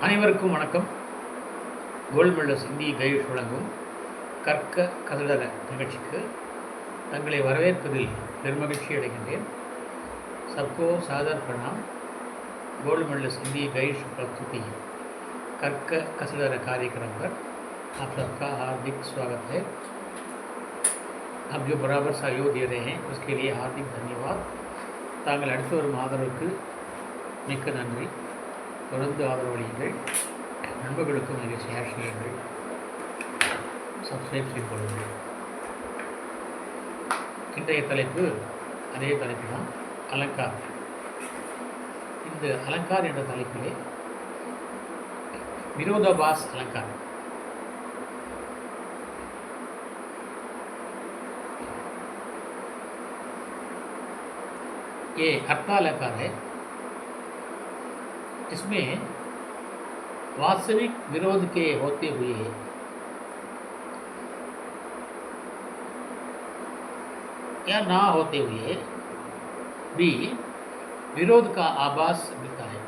அனைவருக்கும் வணக்கம். Gold medals இந்திய கைட் வழங்கும் கற்க கதடர நிகழ்ச்சிக்கு தங்களை வரவேற்பதில் பெருமகிழ்ச்சி அடைகின்றேன். सबको सादर प्रणाम. गोल्ड मेडल्स इंडिया गाइड प्रस्तुति कर्क कसडर कार्यक्रम पर आप सबका हार्दिक स्वागत है. आप जो बराबर सहयोग दे रहे हैं उसके लिए हार्दिक धन्यवाद. தாங்கள் அடுத்து வரும் ஆதரவுக்கு மிக்க நன்றி. தொடர்ந்து ஆதரவளியுங்கள். நண்பர்களுக்கும் இதை ஷேர் செய்யுங்கள். சப்ஸ்கிரைப் செய்து கொள்ளுங்கள். இன்றைய தலைப்பு அதே தலைப்பு தான், அலங்கார். இந்த அலங்கார் என்ற தலைப்பிலே விரோதாபாஸ் अलंकार. ये अर्था अलंकार है. इसमें वास्तविक विरोध के होते हुए या ना होते हुए भी विरोध का आभास मिलता है.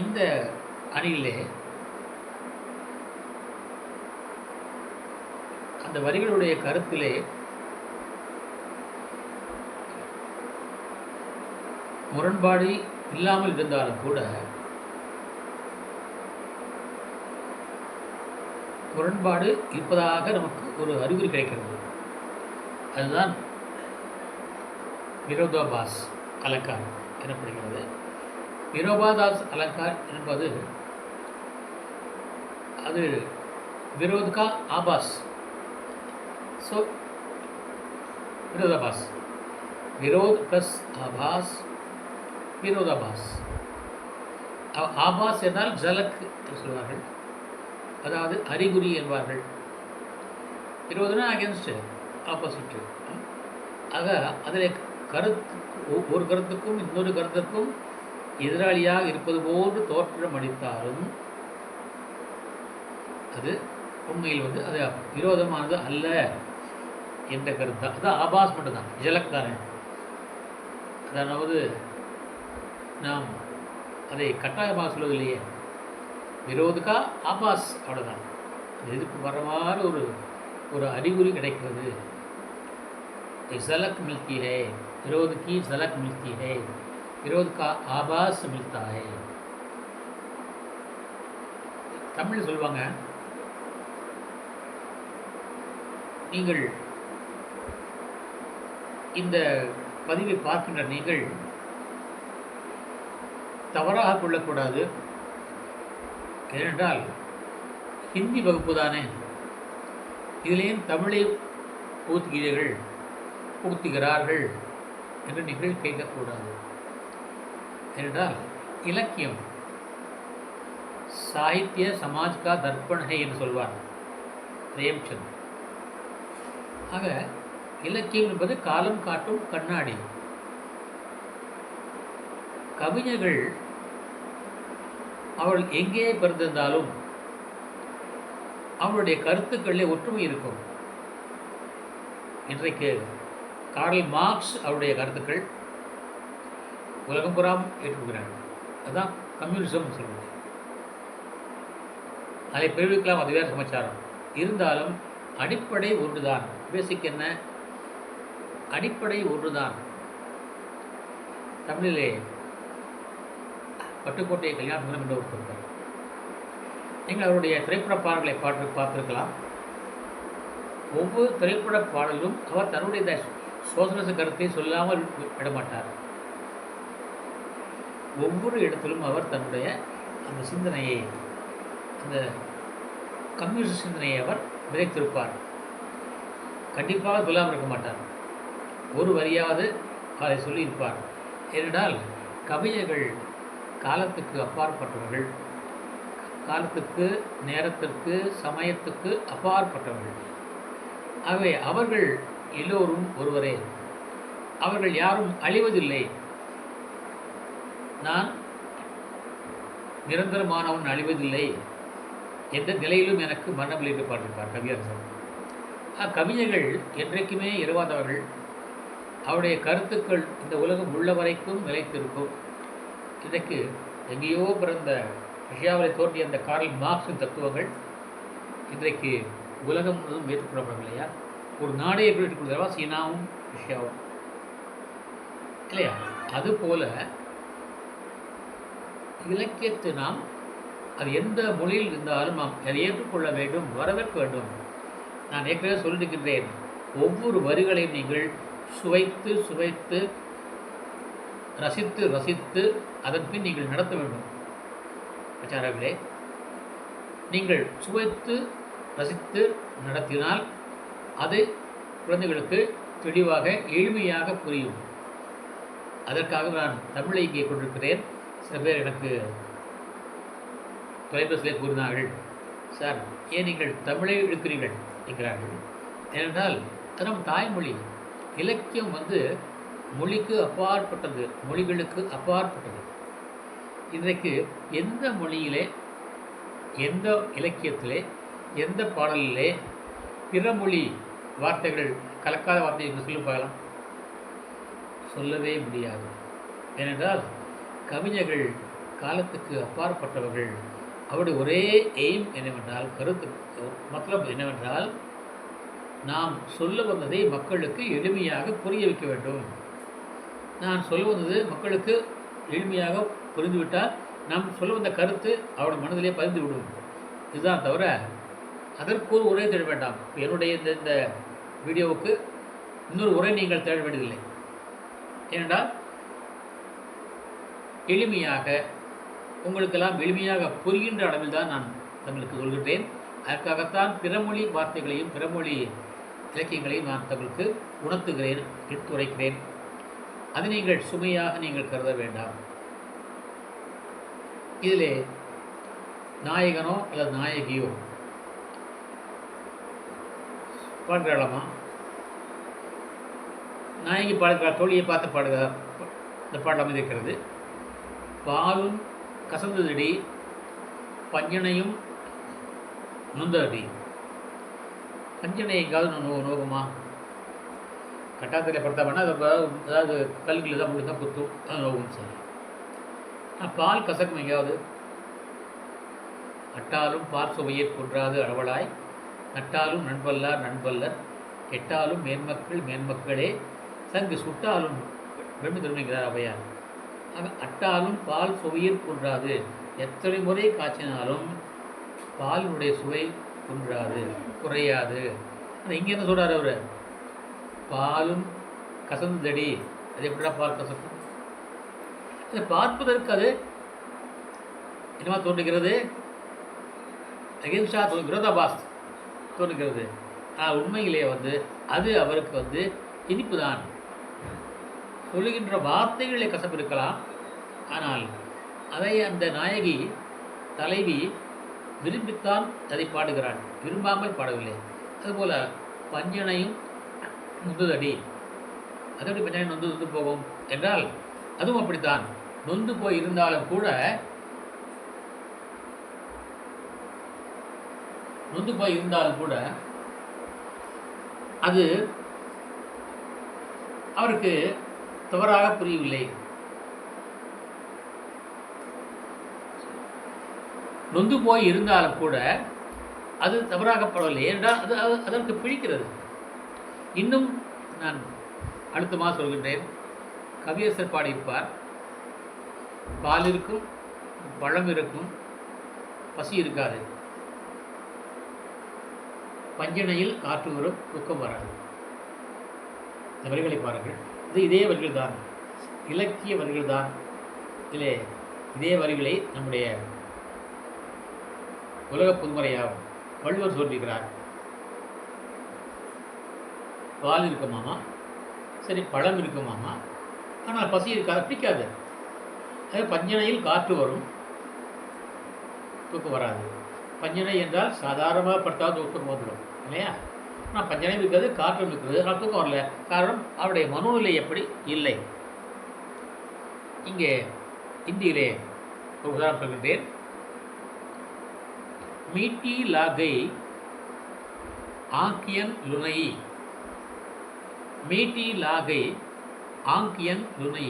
இந்த அணியிலே அந்த வரிகளுடைய கருத்திலே முரண்பாடு இல்லாமல் இருந்தாலும் கூட முரண்பாடு இருப்பதாக நமக்கு ஒரு அறிகுறி கிடைக்கிறது. அதுதான் விரோதாபாஸ் அலங்கார் எனப்படுகிறது. விரோதாபாஸ் அலங்கார் என்பது அது विरोध का आभास. सो विरोधाभास, विरोध प्लस आभास, विरोधाभास. ஆபாஸ் என்றால் ஜலக் என்று சொல்வார்கள், அதாவது அறிகுறி என்பார்கள். விரோதனா அகேன்ஸ்ட், ஆப்போசிட். ஆக அதில் ஒரு கருத்துக்கும் இன்னொரு கருத்துக்கும் எதிராளியாக இருப்பது போன்று தோற்றம் அளித்தாலும் அது உண்மையில் அது விரோதமானது அல்ல என்ற கருத்து. அது ஆபாஸ் மட்டும்தான், ஜலக் தானே. அதாவது நாம் அதை கட்டாயமாக சொல்வதில்லையே, விரோதுக்கா ஆபாஸ், அவ்வளோதான். எதிர்ப்பு வர மாதிரி ஒரு அறிகுறி கிடைக்கிறது. झलक मिलती है, विरोध की झलक मिलती है, विरोध का आभास मिलता है. தமிழ் சொல்லுவாங்க, நீங்கள் இந்த பதிவை பார்க்கின்ற நீங்கள் தவறாக கொள்ளக்கூடாது. ஏனென்றால் ஹிந்தி வகுப்பு தானே, இதிலேயும் தமிழை புகுத்துகிறார்கள் என்று நீங்கள் கேட்கக்கூடாது. ஏனென்றால் இலக்கியம் சாகித்ய சமாஜ் கா தர்ப்பண் ஹை என்று சொல்வார் பிரேம்சந்த். ஆக இலக்கியம் என்பது காலம் காட்டும் கண்ணாடி. கவிஞர்கள் அவள் எங்கே பிறந்திருந்தாலும் அவளுடைய கருத்துக்களிலே ஒற்றுமை இருக்கும். இன்றைக்கு கார்ல் மார்க்ஸ் அவருடைய கருத்துக்கள் உலகம் புறம் ஏற்றுக்கிறார்கள். அதுதான் கம்யூனிசம் சொல்வது. அதை பிரிவிக்கலாம், அது வேறு சமாச்சாரம். இருந்தாலும் அடிப்படை ஒன்றுதான். பேசிக் என்ன? அடிப்படை ஒன்றுதான். தமிழிலே பட்டுக்கோட்டை கல்யாணம் என்று ஒரு சொல்வார். நீங்கள் அவருடைய திரைப்பட பாடல்களை பார்த்திருக்கலாம். ஒவ்வொரு திரைப்பட பாடலும் அவர் தன்னுடைய சோசலிச கருத்தை சொல்லாமல் விடமாட்டார். ஒவ்வொரு இடத்திலும் அவர் தன்னுடைய அந்த சிந்தனையை, அந்த கம்யூனிஸ்ட் சிந்தனையை அவர் விதைத்திருப்பார். கண்டிப்பாக சொல்லாமல் இருக்க மாட்டார். ஒரு வரியாவது அதை சொல்லியிருப்பார். ஏனென்றால் கவிஞர்கள் காலத்துக்கு அப்பாற்பட்டவர்கள், காலத்துக்கு, நேரத்திற்கு, சமயத்துக்கு அப்பாற்பட்டவர்கள். ஆகவே அவர்கள் எல்லோரும் ஒருவரே. அவர்கள் யாரும் அழிவதில்லை. நான் நிரந்தரமானவன், அழிவதில்லை என்ற நிலையிலும் எனக்கு மரணமில்லை என்று பாட்டிருப்பார் கவியரசர். கவிஞர்கள் என்றைக்குமே இரவாதவர்கள். அவருடைய கருத்துக்கள் இந்த உலகம் உள்ள வரைக்கும் நிலைத்திருக்கும். இன்றைக்கு எங்கேயோ பிறந்த ரஷ்யாவில் தோன்றிய அந்த கார்ல் மார்க்ஸின் தத்துவங்கள் இன்றைக்கு உலகம் முழுவதும் ஏற்றுக்கொள்ளப்படவில்லையா? ஒரு நாடே எப்படி ஏற்றுக்கொள்கிறவா? சீனாவும் ரஷ்யாவும் இல்லையா? அதுபோல இலக்கியத்தை நாம் அது எந்த மொழியில் இருந்தாலும் நாம் அதை ஏற்றுக்கொள்ள வேண்டும், வரவேற்க வேண்டும். நான் ஏற்கனவே சொல்லியிருக்கின்றேன், ஒவ்வொரு வரிகளையும் நீங்கள் சுவைத்து சுவைத்து ரசித்து ரசித்து அதன் பின் நீங்கள் நடத்த வேண்டும். ஆச்சாரர்களே, நீங்கள் சுவைத்து ரசித்து நடத்தினால் அது குழந்தைகளுக்கு தெளிவாக எளிமையாக புரியும். அதற்காக நான் தமிழை இங்கே கொண்டிருக்கிறேன். சில பேர் எனக்கு தொலைபேசியிலே கூறினார்கள், சார் ஏன் நீங்கள் தமிழை எடுக்கிறீர்கள் என்கிறார்கள். ஏனென்றால் அது நம் தாய்மொழி. இலக்கியம் மொழிக்கு அப்பாற்பட்டது, மொழிகளுக்கு அப்பாற்பட்டது. இன்றைக்கு எந்த மொழியிலே, எந்த இலக்கியத்திலே, எந்த பாடலிலே பிற மொழி வார்த்தைகள் கலக்காத வார்த்தை என்று சொல்லி பார்க்கலாம்? சொல்லவே முடியாது. ஏனென்றால் கவிஞர்கள் காலத்துக்கு அப்பாற்பட்டவர்கள். அவருடைய ஒரே எய்ம் என்னவென்றால், கருத்து மத்தலப் என்னவென்றால், நாம் சொல்ல வந்ததை மக்களுக்கு எளிமையாக புரிய வைக்க வேண்டும். நான் சொல்ல வந்தது மக்களுக்கு எளிமையாக புரிந்துவிட்டால் நாம் சொல்ல வந்த கருத்து அவருடைய மனதிலே பதிந்து விடும். இதுதான் தவிர அதற்கு ஒரு உரை தேட வேண்டாம். என்னுடைய இந்த வீடியோவுக்கு இன்னொரு உரை நீங்கள் தேட வேண்டியதில்லை. ஏனென்றால் எளிமையாக உங்களுக்கெல்லாம் எளிமையாக புரிகின்ற அளவில் தான் நான் தங்களுக்கு சொல்கின்றேன். அதற்காகத்தான் பிறமொழி வார்த்தைகளையும் பிறமொழி இலக்கியங்களையும் நான் தங்களுக்கு உணர்த்துகிறேன், எடுத்துரைக்கிறேன். அதை நீங்கள் சுமையாக நீங்கள் கருத வேண்டாம். இதிலே நாயகனோ அல்லது நாயகியோ பாடுகிறாளாமா? நாயகி பாடுகிறார், தோழியை பார்த்து பாடுகிறார். இந்த பாடல் அமைந்திருக்கிறது. பாலும் கசந்ததடி, பஞ்சனையும் நொந்தடி. பஞ்சனை எங்காவது நோகுமா? கட்டாயத்தில் படுத்தாமன்னா அது அதாவது கல்கில் தான் முழுக்க குத்தும், அது நோகும். சரி, பால் கசக்கும் எங்கேயாவது? அட்டாலும் பால் சுவையை குன்றாது அளவலாய், நட்டாலும் நண்பல்லார் நண்பல்லர், கெட்டாலும் மேன்மக்கள் மேன்மக்களே, சங்கு சுட்டாலும் பிரம்மி திரும்பிங்கிறார் அவையார். அட்டாலும் பால் சுவையில் குன்றாது. எத்தனை முறை காய்ச்சினாலும் பாலினுடைய சுவை குன்றாது, குறையாது. ஆனால் இங்கே என்ன சொல்கிறார் அவர்? பாலும் கசந்தடி. அது எப்படின்னா பால் கசக்கும்? அதை பார்ப்பதற்கு அது என்னமா தோன்றுகிறது? அகிம்சா விரோதாபாஸ் தோன்றுகிறது. ஆனால் உண்மையிலே அது அவருக்கு இனிப்பு தான். சொல்லுகின்ற வார்த்தைகளே கசப்பு இருக்கலாம், ஆனால் அதை அந்த நாயகி தலைவி விரும்பித்தான் அதை பாடுகிறாள், விரும்பாமல் பாடவில்லை. அதுபோல் பஞ்சனையும் நொந்துதடி. அதோடு பஞ்சனை நொந்து போகும் என்றால் அதுவும் அப்படித்தான். நொந்து போய் இருந்தாலும் கூட அது அவருக்கு தவறாக புரியவில்லை. நொந்து போய் இருந்தாலும் கூட அது தவறாகப்படவில்லை என்றால் அது அதற்கு பிடிக்கிறது. இன்னும் நான் அழுத்தமாக சொல்கின்றேன். கவியரசர் பாடியிருப்பார், பால் இருக்கும், பழம் இருக்கும், பசி இருக்காது, பஞ்சனையில் காற்று வரும், தூக்கம் வராது. இந்த வரிகளை பாருங்கள். இதே வரிகள் தான், இலக்கிய வரிகள் தான். இதிலே இதே வரிகளை நம்முடைய உலக பொதுமறையாகும் வள்ளுவர் சொல்லியிருக்கிறார். பால் இருக்குமாமா, சரி பழம் இருக்குமாமா, ஆனால் பசி இருக்காது, பிடிக்காது. அது பஞ்சனையில் காற்று வரும், தூக்கம் வராது. பஞ்சனை என்றால் சாதாரணமாக படுத்தால் தூக்கம் வந்துடும் இல்லையா? ஆனால் பஞ்சனை இருக்காது, காற்றும் இருக்குது, ஆனால் தூக்கம் வரல. காரணம் அவருடைய மனோநிலை எப்படி இல்லை. இங்கே இந்தியிலே ஒரு உதாரணம் சொல்கின்றேன். மீட்டி லாகை ஆங்கியன் லுனை. மீட்டி லாகை ஆங்கியன் லுனை.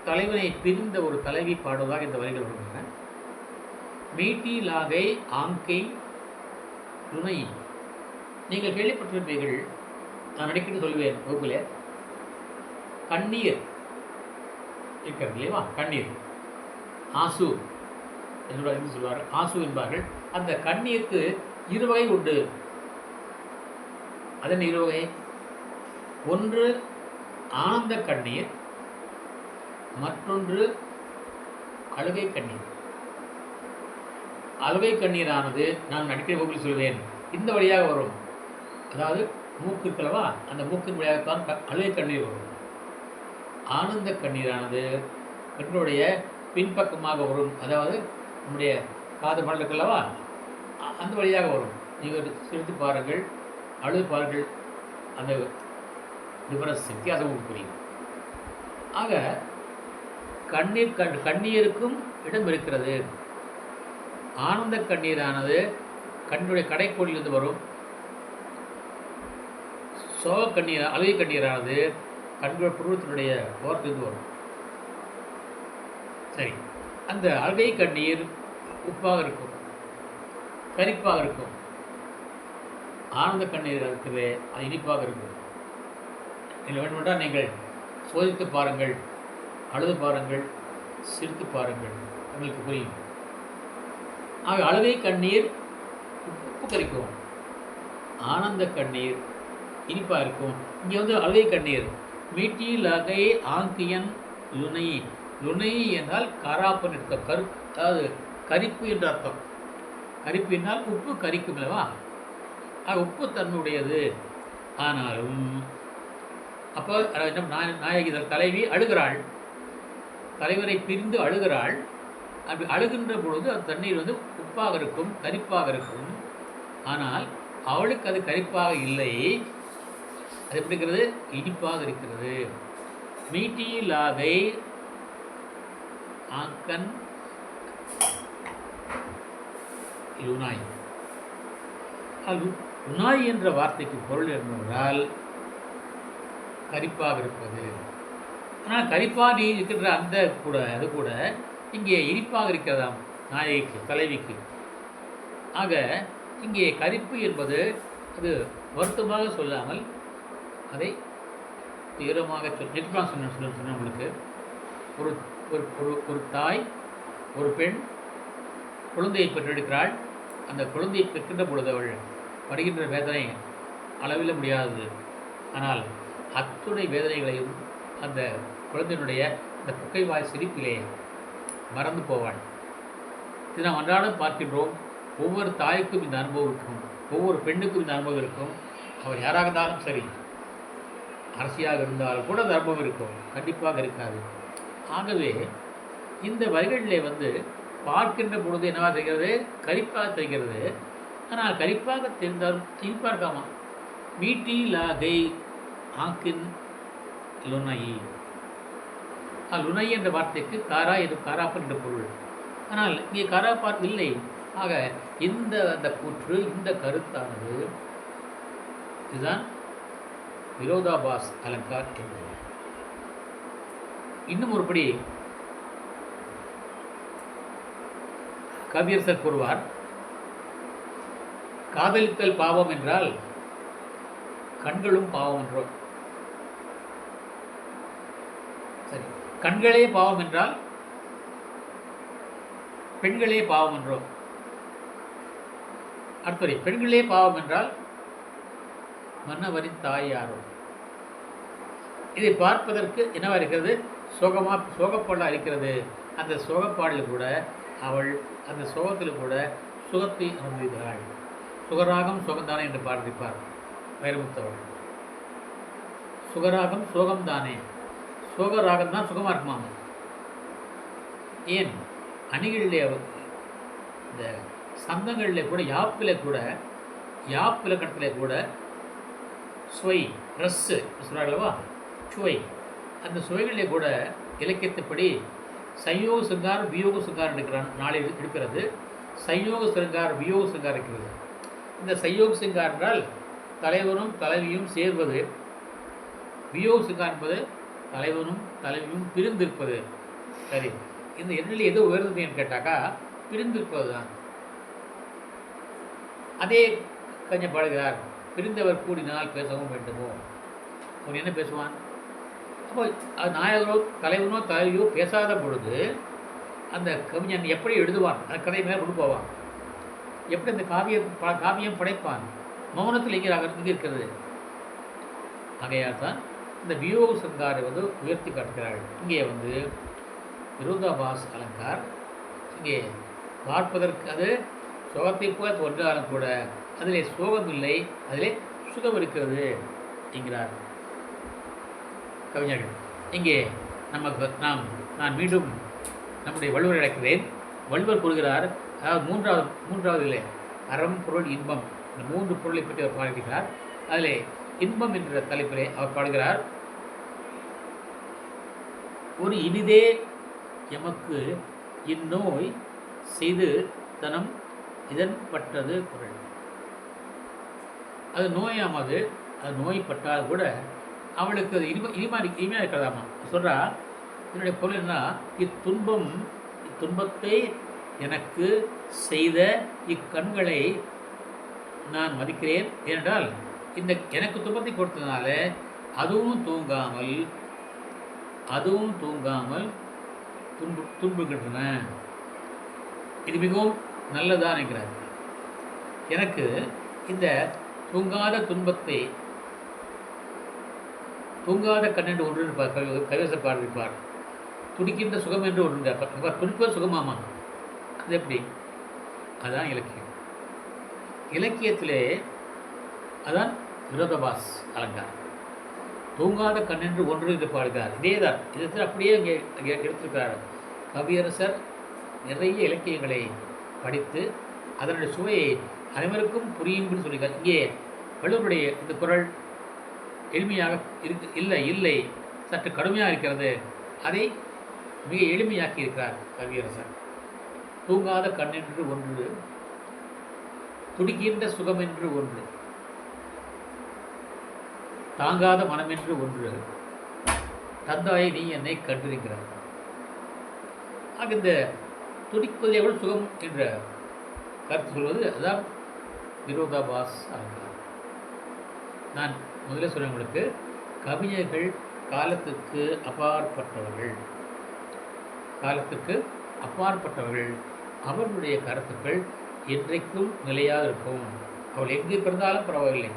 தலைவனை பிரிந்த ஒரு தலைவி பாடுவதாக இந்த வரிகள் வருகின்றன. மீட்டி லாகை ஆங்கை துணை. நீங்கள் கேள்விப்பட்டிருப்பீர்கள், நான் அடிக்கடி சொல்லுவேன் வகுப்பில், கண்ணீர் இருக்கிறது இல்லையா, கண்ணீர் ஆசு என்று சொல்வார்கள், ஆசு என்பார்கள். அந்த கண்ணீருக்கு இருவகை உண்டு. அதன் இருவகை, ஒன்று ஆனந்த கண்ணீர், மற்றொன்று அழுகை கண்ணீர். அழுகை கண்ணீரானது நான் அடிக்கடி வகுப்பில் சொல்வேன், இந்த வழியாக வரும். அதாவது மூக்கு இருக்கலவா, அந்த மூக்கின் வழியாகத்தான் அழுகை கண்ணீர் வரும். ஆனந்த கண்ணீரானது பெண்களுடைய பின்பக்கமாக வரும். அதாவது நம்முடைய காது மடல் இருக்கல்லவா, அந்த வழியாக வரும். நீங்கள் சிரித்து பாருங்கள், அழுது பாருங்கள், அந்த டிஃபரன்ஸ் வித்தியாசம் புரியும். ஆக கண்ணீருக்கும் இடம் இருக்கிறது. ஆனந்த கண்ணீரானது கண்ணுடைய கடைக்கோளிலிருந்து வரும். சோக கண்ணீர், அழுகை கண்ணீரானது கண்கள் புருவத்தினுடைய ஓரத்திலிருந்து வரும். சரி, அந்த அழுகை கண்ணீர் உப்பாக இருக்கும், கரிப்பாக இருக்கும். ஆனந்த கண்ணீர் இருக்கிறது, அது இனிப்பாக இருக்கும். நீங்கள் வேண்டுமென்றால் நீங்கள் சோதித்து பாருங்கள், அழுது பாருங்கள், சிரித்து பாருங்கள், உங்களுக்கு புரியும். ஆக அழுகை கண்ணீர் உப்பு கரிக்கும், ஆனந்த கண்ணீர் இனிப்பாக இருக்கும். இங்கே வந்து அழுகை கண்ணீர் மீட்டி லகை ஆங்கியன் லுனை. லுனை என்றால் காராப்பன் இருக்க கரு, அதாவது கரிப்பு என்ற அர்த்தம். கரிப்பு என்றால் உப்பு கரிக்கும் அல்லவா, உப்பு தன்மையுடையது. ஆனாலும் அப்போ நாயகி தலைவி அழுகிறாள், தலைவரை பிரிந்து அழுகிறாள். அப்படி அழுகின்ற பொழுது அந்த தண்ணீர் வந்து உப்பாக இருக்கும், கரிப்பாக இருக்கும். ஆனால் அவளுக்கு அது கரிப்பாக இல்லை, அது எப்படி இருக்கிறது, இனிப்பாக இருக்கிறது. மீட்டி லாகை ஆக்கன் லுனாய். லுனாய் என்ற வார்த்தைக்கு பொருள் என்னவென்றால் கரிப்பாக இருப்பது. ஆனால் கரிப்பாக இருக்கின்ற அந்த கூட அது கூட இங்கே இனிப்பாக இருக்கிறதாம் நாயகிக்கு, தலைவிக்கு. ஆக இங்கே கரிப்பு என்பது அது வருத்தமாக சொல்லாமல் அதை தீவிரமாக சொன்ன உங்களுக்கு ஒரு ஒரு தாய், ஒரு பெண் குழந்தையை பெற்றெடுக்கிறாள். அந்த குழந்தையை பெற்கின்ற பொழுது அவள் படுகின்ற வேதனை அளவிட முடியாதது. ஆனால் அத்துணை வேதனைகளையும் அந்த குழந்தையினுடைய அந்த புக்கைவாய் சிரிப்பிலே மறந்து போவாள். இது நாம் அன்றாடம் பார்க்கின்றோம். ஒவ்வொரு தாய்க்கும் இந்த அனுபவம் இருக்கும், ஒவ்வொரு பெண்ணுக்கும் இந்த அனுபவம் இருக்கும். அவர் யாராக இருந்தாலும் சரி, அரசியாக இருந்தாலும் கூட அந்த அனுபவம் இருக்கும், கண்டிப்பாக இருக்காது. ஆகவே இந்த வரிகளிலே வந்து பார்க்கின்ற பொழுது என்னவா தெரிகிறது, கரிப்பாக தெரிகிறது. ஆனால் கரிப்பாக தெரிந்தாலும் இனிப்பாக இருக்காமா. மீட்டி லாகை ஆக்கின் லுனை. லுனை என்ற வார்த்தைக்கு காரா எது காராப்பன் என்ற பொருள். ஆனால் இங்கே காராப்பான் இல்லை. ஆக அந்த கூற்று, இந்த கருத்தானது இதுதான் விரோதாபாஸ் அலங்கார் என்பது. இன்னும் ஒருபடி கவியரசர் கூறுவார், காதலித்தல் பாவம் என்றால் கண்களும் பாவம் என்றோ. சரி, கண்களே பாவம் என்றால் பெண்களே பாவம் என்றோ. அடுத்தது, பெண்களே பாவம் என்றால் மன்னவரின் தாய் யாரோ. இதை பார்ப்பதற்கு என்னவா இருக்கிறது, சோகப்பாடாக இருக்கிறது. அந்த சோகப்பாடில் கூட அவள் அந்த சோகத்தில் கூட சுகத்தை அனுபவிக்கிறாள். சுகராகம் சோகம்தானே என்று பாடிப்பார் வைரமுத்தவள். சுகராகம் சோகம்தானே, சோகராகம் தான் சுகமாக இருக்குமாம். ஏன் அணிகளிலே இந்த சந்தங்களிலே கூட, யாப்பிலக்கணத்திலே கூட சுவை, ரஸ்ஸு சொல்கிறாங்களவா, சுவை, அந்த சுவைகளிலே கூட இலக்கியத்தைப்படி சயோக சிங்காரம் வியோக சிங்காரம் எடுக்கிறான் நாளை இருக்கிறது. சயோக சிங்காரம் வியோக சிங்காரம் இருக்கிறது. இந்த சயோக சிங்காரம் என்றால் தலைவனும் தலைவியும் சேர்வது. வியோக சிங்காரம் என்பது தலைவனும் தலைவியும் பிரிந்திருப்பது. சரி, இந்த இரண்டில் எது உயர்ந்ததுன்னு கேட்டாக்கா பிரிந்திருப்பது தான். அதே கவிஞர் பாடுகிறார், பிரிந்தவர் கூடினால் பேசவும் வேண்டுமோ. அவன் என்ன பேசுவான்? அப்போ அது நாயகரோ தலைவனோ தலைவியோ பேசாத பொழுது அந்த கவிஞன் எப்படி எழுதுவான்? அந்த கதை மேலே கொண்டு போவான். எப்படி அந்த காவியம் படைப்பான்? மௌனத்தில் இங்கே இருக்கிறது. ஆகையால் தான் இந்த வியோக சங்காரை உயர்த்தி காட்டுகிறார்கள். இங்கே விரோதாபாஸ் அலங்கார் இங்கே பார்ப்பதற்கு அது சோகத்தை போல் தோன்றாலும் கூட அதிலே சோகம் இல்லை, அதிலே சுகம் இருக்கிறது என்கிறார் கவிஞர்கள். இங்கே நான் மீண்டும் நம்முடைய வள்ளுவர் அழைக்கிறேன். வள்ளுவர் கூறுகிறார், அதாவது மூன்றாவது இல்லை, அறம் பொருள் இன்பம், இந்த 3 பொருளை பற்றி அவர் பாடுகிறார். அதிலே இன்பம் என்ற தலைப்பிலே அவர் பாடுகிறார், ஒரு இனிதே எமக்கு இந்நோய் செய்து தனம் இதன்பட்டது குரல். அது நோயாமது, அது நோய்பட்டால் கூட அவளுக்கு அது இனிமையாக இருக்கிறதாமா. சொல்கிறா, இதனுடைய பொருள் என்ன? இத்துன்பத்தை எனக்கு செய்த இக்கண்களை நான் மதிக்கிறேன். ஏனென்றால் இந்த எனக்கு துன்பத்தை கொடுத்ததுனால அதுவும் தூங்காமல் துன்புகின்றன. இது மிகவும் நல்லதான் என்கிறார். எனக்கு இந்த தூங்காத துன்பத்தை, தூங்காத கண்ணென்று ஒன்று இருப்பார், கவிவச பாடிருப்பார். துடிக்கின்ற சுகம் என்று ஒன்று இருப்பார். துடிப்பது சுகமாமா. அது எப்படி? அதுதான் இலக்கியம். இலக்கியத்திலே அதான் விரோதாபாஸ் அலங்கார். தூங்காத கண்ணென்று ஒன்று என்று பாடுகிறார். இதே தான் இதை அப்படியே இங்கே எடுத்திருக்கிறார். கவியரசர் நிறைய இலக்கியங்களை படித்து அதனுடைய சுவையை அனைவருக்கும் புரியும்படி சொல்லியிருக்கார். இங்கே வள்ளுவருடைய இந்த குரல் எளிமையாக இல்லை சற்று கடுமையாக இருக்கிறது. அதை மிக எளிமையாக்கி இருக்கிறார் கவியரசர். தூங்காத கண்ணென்று ஒன்று, துடிக்கின்ற சுகமென்று ஒன்று, தாங்காத மனமென்று ஒன்று, தந்தாயை நீ என்னை கண்டிருக்கிறார். ஆக இந்த துடிப்பதை எவ்வளோ சுகம் என்ற கருத்து சொல்வது அதுதான் விரோதாபாஸ் அலங்கார். நான் முதலே சொன்ன உங்களுக்கு, கவிஞர்கள் காலத்துக்கு அப்பாற்பட்டவர்கள். அவர்களுடைய கருத்துக்கள் என்றைக்கும் நிலையாக இருக்கும். அவள் எங்கே பிறந்தாலும் பரவாயில்லை.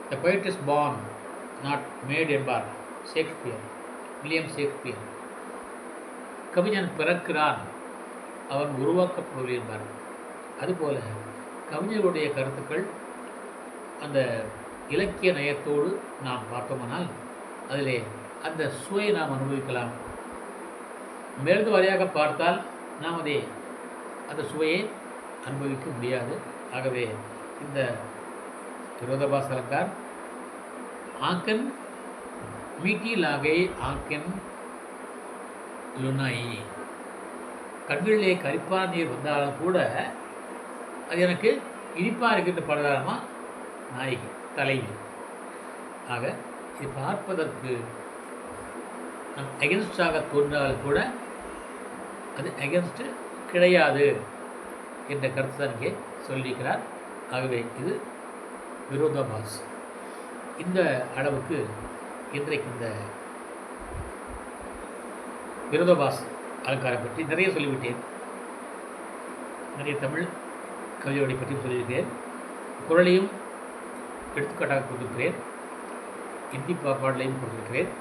The poet is born, not made என்பார் வில்லியம் ஷேக்ஸ்பியர். கவிஞன் பிறக்கிறான், அவன் உருவாக்கப்படுவது என்பார். அதுபோல கவிஞர்களுடைய கருத்துக்கள் அந்த இலக்கிய நயத்தோடு நாம் பார்த்தோமானால் அதிலே அந்த சுவையை நாம் அனுபவிக்கலாம். மேலும் வாரியாக பார்த்தால் நாம் அந்த சுவையை அனுபவிக்க முடியாது. ஆகவே இந்த விரோதாபாஸ் அலங்கார் ஆக்கன் மீட்டி லாகை ஆக்கன் லுனாயி, கண்களிலே கரிப்பான நீர் வந்தாலும் கூட அது எனக்கு இனிப்பாக இருக்கின்ற பாடலாமா நாயகி தலைவி. ஆக இது பார்ப்பதற்கு நம் அகென்ஸ்டாக தோன்றாலும் கூட அது அகென்ஸ்டு கிடையாது என்ற கருத்து தான் இங்கே சொல்லியிருக்கிறார். ஆகவே இது விரோதாபாஸ். இந்த அளவுக்கு இன்றைக்கு இந்த விரோதாபாஸ் அலங்காரம் பற்றி நிறைய சொல்லிவிட்டேன். நிறைய தமிழ் கவிதைகளை பற்றி சொல்லியிருக்கிறேன். குரலையும் எடுத்துக்காட்டாக கொடுத்திருக்கிறேன். இந்தி பாடலையும் கொடுத்திருக்கிறேன்.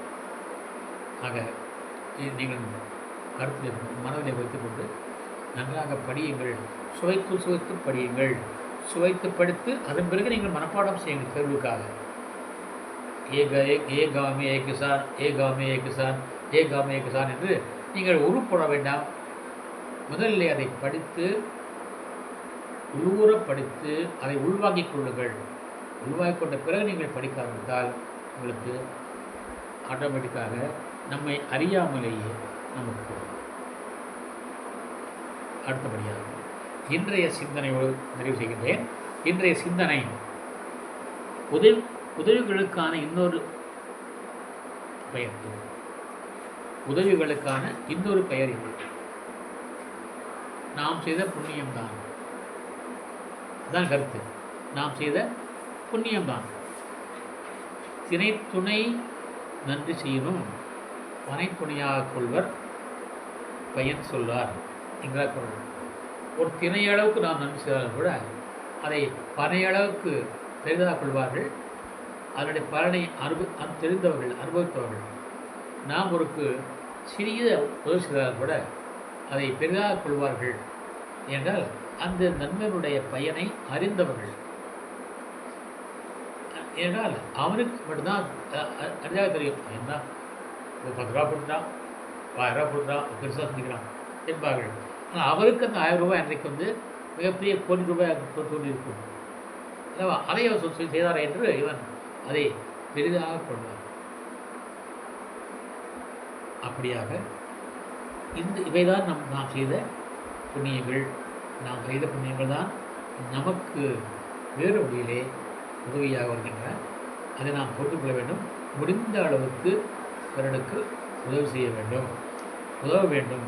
ஆக நீங்கள் கருத்தில் மனதில் வைத்துக்கொண்டு நன்றாக படியுங்கள். சுவைத்து படியுங்கள். சுவைத்து படித்து அதன் பிறகு நீங்கள் மனப்பாடம் செய்யுங்கள் தேர்வுக்காக. ஏ காமே ஏ கிசான், ஏ காமே ஏ கிசான், ஏ காமே ஏ கிசான் என்று நீங்கள் உருப்பட வேண்டாம். முதலில் அதை படித்து உள்ளூர படித்து அதை உள்வாங்கிக் கொள்ளுங்கள். உள்வாங்கிக் கொண்ட பிறகு நீங்கள் படிக்க ஆரம்பித்தால் உங்களுக்கு ஆட்டோமேட்டிக்காக நம்மை அறியாமலேயே நமக்கு அடுத்தபடியாக இன்றைய சிந்தனையோடு நிறைவு செய்கின்றேன். இன்றைய சிந்தனை உதவிகளுக்கான இன்னொரு பெயர். உதவிகளுக்கான இன்னொரு பெயர் இது. நாம் செய்த புண்ணியம்தான். அதுதான் கருத்து. நாம் செய்த புண்ணியம்தான். திணை துணை நன்றி செய்யணும், பனை துணையாக கொள்வர் பயன் சொல்லார் என்கிறார் குறள். ஒரு திணையளவுக்கு நாம் நன்றி செய்தாலும் கூட அதை பனையளவுக்கு பெரிதாக கொள்வார்கள். அதனுடைய பலனை தெரிந்தவர்கள், அனுபவித்தவர்கள். நாம் ஒருக்கு சிறிய உதவி செய்தால் கூட அதை பெரிதாக கொள்வார்கள் என்றால் அந்த நன்மையினுடைய பயனை அறிந்தவர்கள். ஏனால் அவனுக்கு மட்டும்தான் அறியாக தெரியும். என்ன ஒரு 10 ரூபா கொடுத்துட்டான், 1000 ரூபா கொடுத்துட்டான், பெருசாக செஞ்சுக்கிறான் என்பார்கள். ஆனால் அவருக்கு அந்த 1000 ரூபாய் அன்றைக்கு மிகப்பெரிய கோடி ரூபாய் தோன்றியிருக்கும். அதை அவர் செய்தார் என்று இவன் அதை பெரிதாக கொள்வார். அப்படியாக இவைதான் நாம் செய்த புண்ணியங்கள். நாம் செய்த புண்ணியங்கள் தான் நமக்கு வேறு வழியிலே உதவியாக வருகின்றன. அதை நாம் போட்டுக்கொள்ள வேண்டும். முடிந்த அளவுக்கு பிறனுக்கு உதவி செய்ய வேண்டும், உதவ வேண்டும்.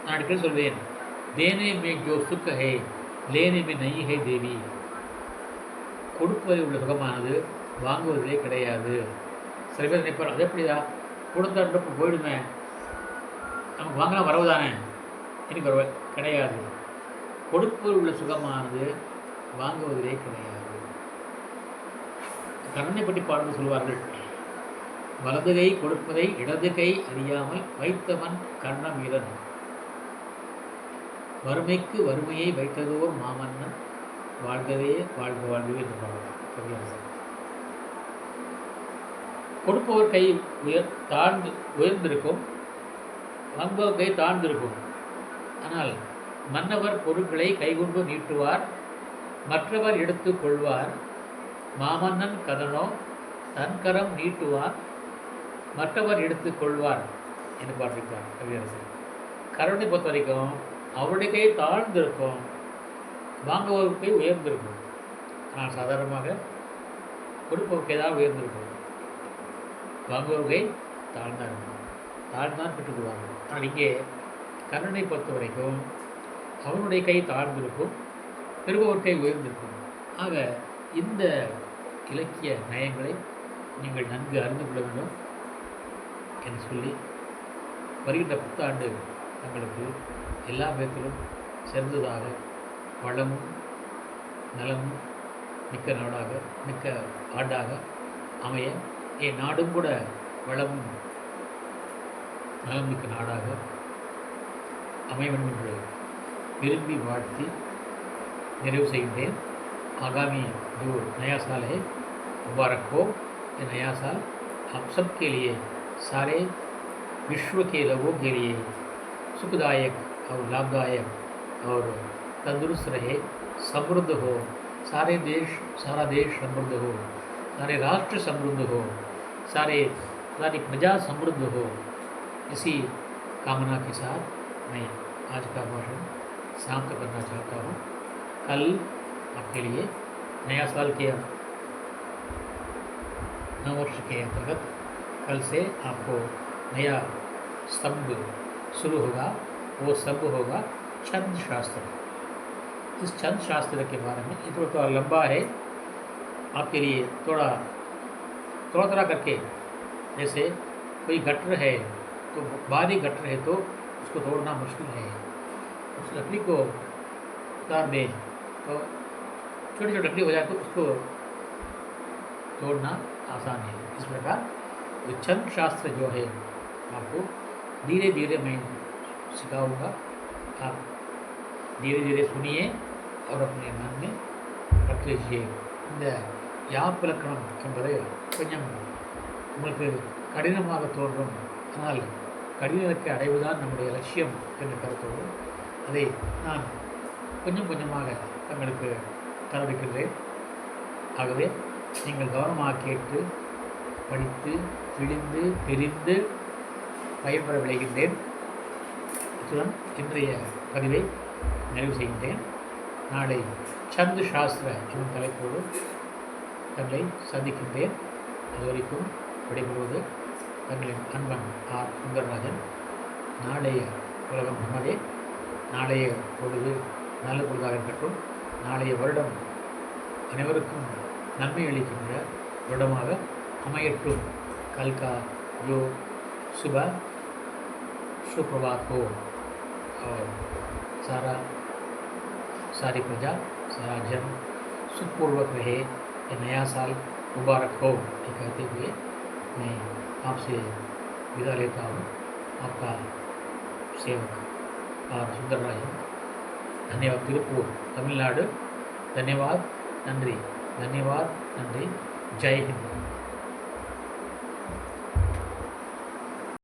நான் அடிக்கடி சொல்வேன், தேனே மே ஜோ சுக்க ஹே லேனே மே நெய் ஹே தேவி. கொடுப்பதில் உள்ள சுகமானது வாங்குவதிலே கிடையாது. சில பேர் நினைப்பார், அது எப்படியா கொடுத்தாட்டு போயிடுமே, நமக்கு வாங்கினா வரவுதானே, எனக்கு வரவ கிடையாது. கொடுப்பதில் உள்ள சுகமானது வாங்குவதிலே கிடையாது. கண்ணனை பற்றி பாடல் சொல்வார்கள், வலது கை கொடுப்பதை இடது கை அறியாமல் வைத்தவன் கர்ண வீரன், வறுமைக்கு வறுமையை வைத்ததோர் மாமன்னன், வாழ்கவே வாழ்க வாழ்கவே என்று பாடலாம் கவியாசன். கொடுப்பவர் கை உயர்ந்திருக்கும், வாங்குபவர் கை தாழ்ந்திருக்கும். ஆனால் மன்னவர் பொருட்களை கைகொண்டு நீட்டுவார், மற்றவர் எடுத்து கொள்வார். மாமன்னன் கதனோ தன்கரம் நீட்டுவார், மற்றவர் எடுத்து கொள்வார் என்று பாட்டிருப்பார் கவியரசர். கருணை பொறுத்த வரைக்கும் அவருடைய கை தாழ்ந்திருக்கும், வாங்குபவர் கை உயர்ந்திருக்கும். ஆனால் சாதாரணமாக கொடுப்பவர் கை தான் உயர்ந்திருக்கும், வாங்குபவர் கை தாழ்ந்தான் இருக்கும். தாழ்ந்தான் பெற்றுக்கொள்வார்கள். ஆனால் இங்கே கருணை பொறுத்த வரைக்கும் அவனுடைய கை தாழ்ந்திருக்கும், பெறுபவர் கை உயர்ந்திருக்கும். ஆக இந்த இலக்கிய நயங்களை நீங்கள் நன்கு அறிந்து கொள்ள வேண்டும் என்று சொல்லி, வருகின்ற புத்தாண்டு தங்களுக்கு எல்லா விதத்திலும் சிறந்ததாக வளமும் நலமும் மிக்க நாடாக மிக்க ஆண்டாக அமைய, என் நாடும் கூட வளமும் நலம் மிக்க நாடாக அமைய வேண்டும் என்று விரும்பி வாழ்த்தி நிறைவு செய்கின்றேன். आगामी जो नया साल है मुबारक हो। ये नया साल आप सब के लिए, सारे विश्व के लोगों के लिए सुखदायक और लाभदायक और तंदुरुस्त रहे, समृद्ध हो, सारा देश समृद्ध हो, सारे राष्ट्र समृद्ध हो, सारी प्रजा समृद्ध हो। इसी कामना के साथ मैं आज का भाषण समाप्त करना चाहता हूँ। कल आपके लिए नया साल के नववर्ष के अंतर्गत कल से आपको नया स्तंभ शुरू होगा। वो स्तंभ होगा छंद शास्त्र। इस छंद शास्त्र के बारे में ये थोड़ा लंबा है, आपके लिए थोड़ा करके, जैसे कोई गटर है तो भारी गटर है तो उसको तोड़ना मुश्किल है, उस लकड़ी को उतार दें तो छोटी छोटी लकड़ी हो जाए तो उसको तोड़ना आसान है। इस प्रकार ये छंद शास्त्र जो है आपको धीरे धीरे मैं सिखाऊंगा। आप धीरे धीरे सुनिए और अपने मन में रख लीजिए। இந்த யாப்பிலக்கணம் என்பது கொஞ்சம் உங்களுக்கு கடினமாக தோன்றும், ஆனால் கடினத்தை அடைவதுதான் நம்முடைய லட்சியம் என்ற கருத்தோடு அதை நான் கொஞ்சம் கொஞ்சமாக தங்களுக்கு தரவிருக்கிறேன். ஆகவே நீங்கள் கவனமாக கேட்டு படித்து தெளிந்து தெரிந்து பயன்பெற விளைகின்றேன். இத்துடன் இன்றைய பதிவை நிறைவு செய்கின்றேன். நாளை சந்து சாஸ்திர என்னும் தலைப்போடு தங்களை சந்திக்கின்றேன். அதுவரைக்கும் விடைபெறுவது தங்களின் அன்பன் ஆர் சுந்தரராஜன். நாளைய உலகம் நமதே. நாளைய பொழுது நல்ல பொழுதாக இருக்கட்டும். நாளைய வருடம் அனைவருக்கும் நன்மை அளிக்கின்ற வருடமாக அமையட்டும். கல்கா யோ சுப सुप्रभात हो और सारी प्रजा, सारा जन सुखपूर्वक रहे। ये नया साल मुबारक हो ये कहते हुए मैं आपसे विदा लेता हूँ। आपका सेवक आर सुंदरराजन। धन्यवाद। तिरुप्पूर, तमिलनाडु। धन्यवाद, नंद्री। धन्यवाद, नंद्री। जय हिंद।